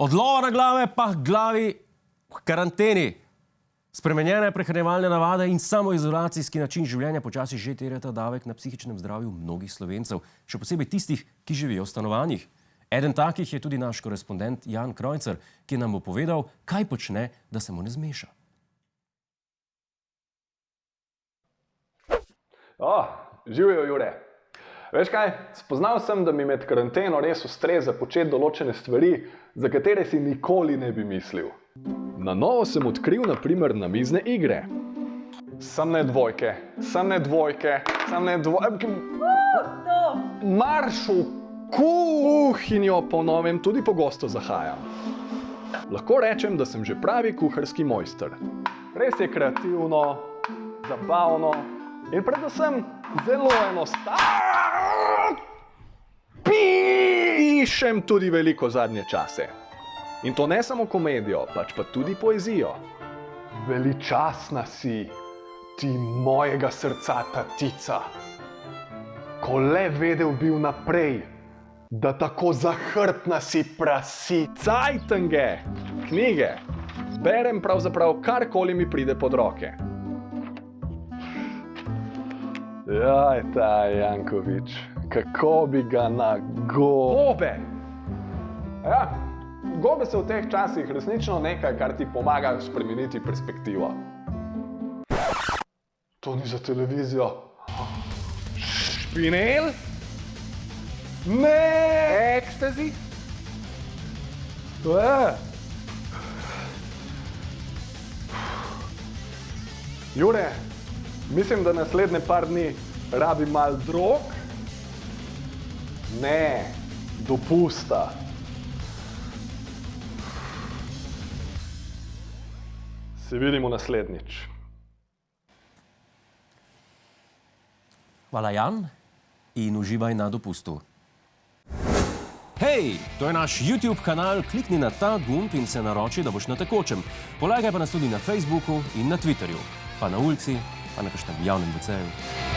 Od lova na glave pa k glavi v karanteni. Spremenjene prehranjevalne navade in samoizolacijski način življenja počasi že terjata davek na psihičnem zdravju mnogih Slovencev, še posebej tistih, ki živijo v stanovanjih. Eden takih je tudi naš korespondent Jan Krojcer, ki nam bo povedal, kaj počne, da se mu ne zmeša. Živijo, Jure. Veš kaj, spoznal sem, da mi med karanteno res ustreza početi določene stvari, za katere si nikoli ne bi mislil. Na novo sem odkril na primer namizne igre. Samne dvojke. Marš v kuhinjo po novem tudi pogosto zahajam. Lahko rečem, da sem že pravi kuharski mojster. Res je kreativno, zabavno in predvsem zelo enostavno. Pišem tudi veliko zadnje čase. In to ne samo komedijo, pač pa tudi poezijo. Veličastna si, ti mojega srca tatica. Ko le vedel bi vnaprej, da tako zahrbtna si prasi. Cajtenge, knjige, berem pravzaprav karkoli mi pride pod roke. Jaj, ta Jankovič, kako bi ga na gobe. Ja, gobe so v teh časih resnično nekaj, kar ti pomaga spremeniti perspektivo. To ni za televizijo. Špinel? Ne! Ekstazi? Jure, mislim, da naslednje par dni rabi mal drog. Ne, dopusta. Se vidimo naslednjič. Hvala, Jan, in uživaj na dopustu. Hej, to je naš YouTube kanal, klikni na ta gumb in se naroči, da boš na tekočem. Polajkaj pa nas tudi na Facebooku in na Twitterju, pa na ulici, pa na kakšnem javnem WC-ju.